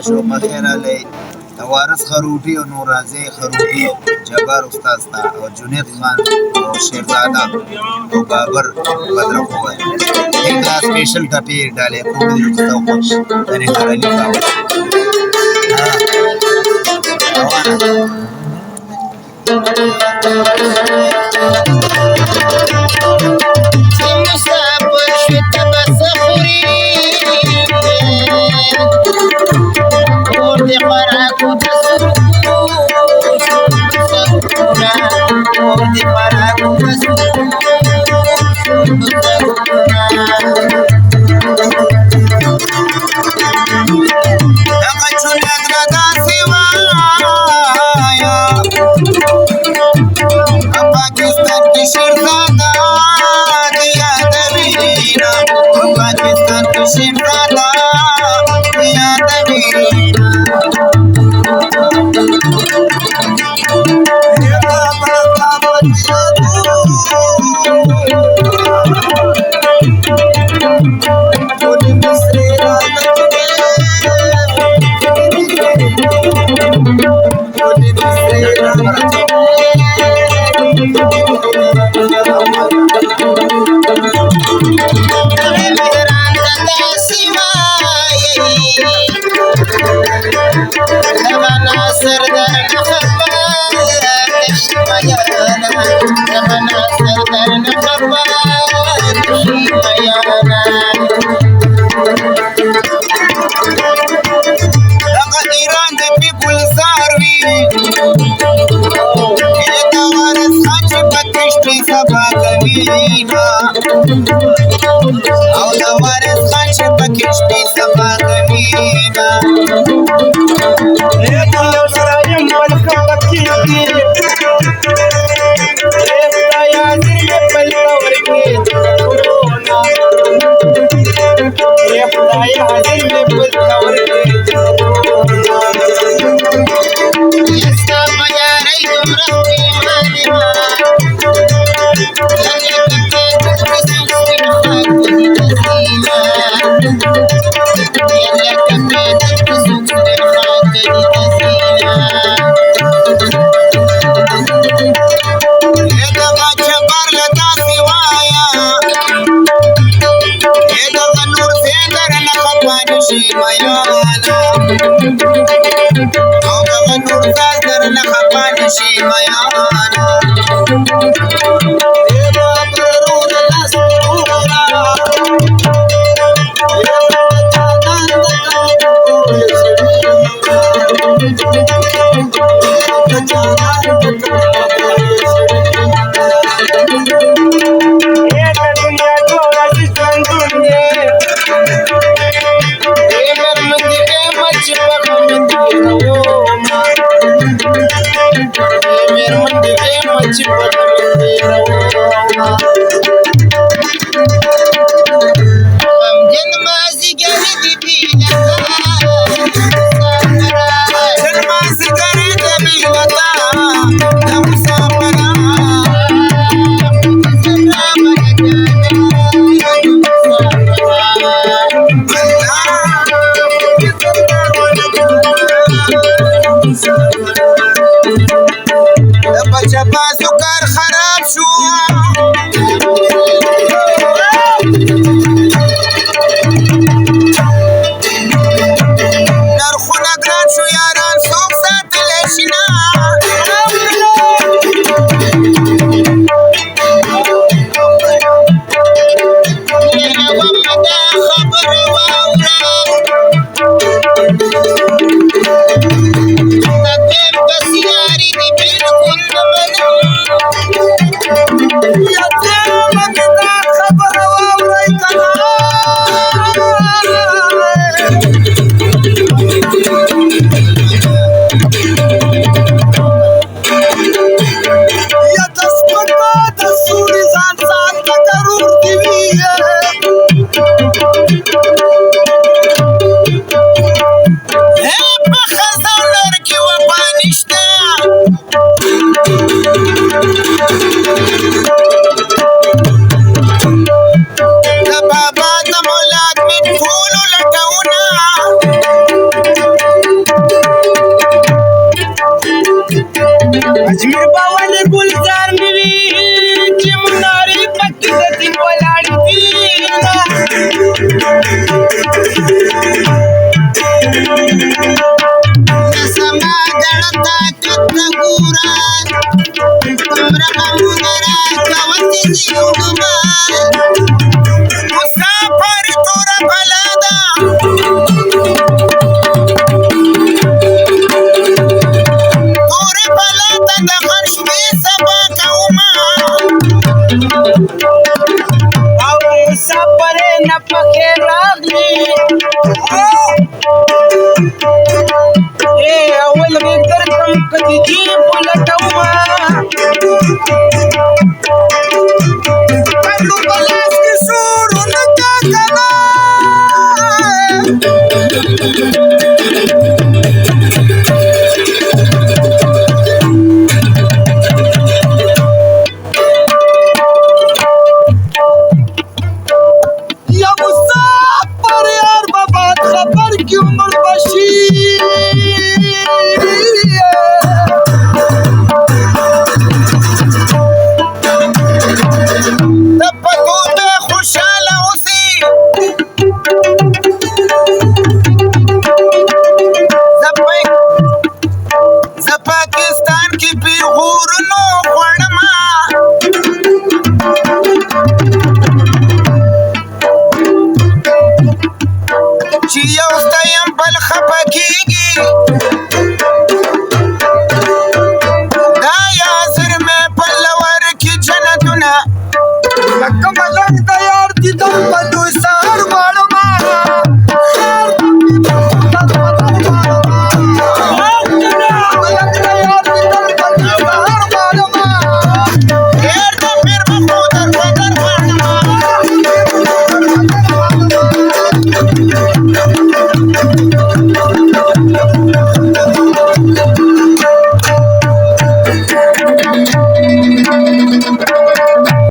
شوقه خیر علی وارث خروټي او نور رازي خروټي جبار استاد تا او جنید خان او شیرزاده او بابر بدر قوه دا سپیشل ټپي ډالې کوم دي چې تاسو خوښ درې هرالي کاوه زما زړه طاقت ته ګوره دومره غمونه راکوه چې دې وړمه مسافر توره بلا ده تورې بلا ته د غر شپې سبا کومه او مسافر نه پکې راغلی اول مې درکم که د جیب ولټومه پلو په لاس کې سورونه کا کنه یا مسافر یار به باد خبر کې عمر بشي ته په توبه خوشحاله اوسې زه پاکستان کې پیغورونو خوړمه چې یو ستیم بل خفه کېږي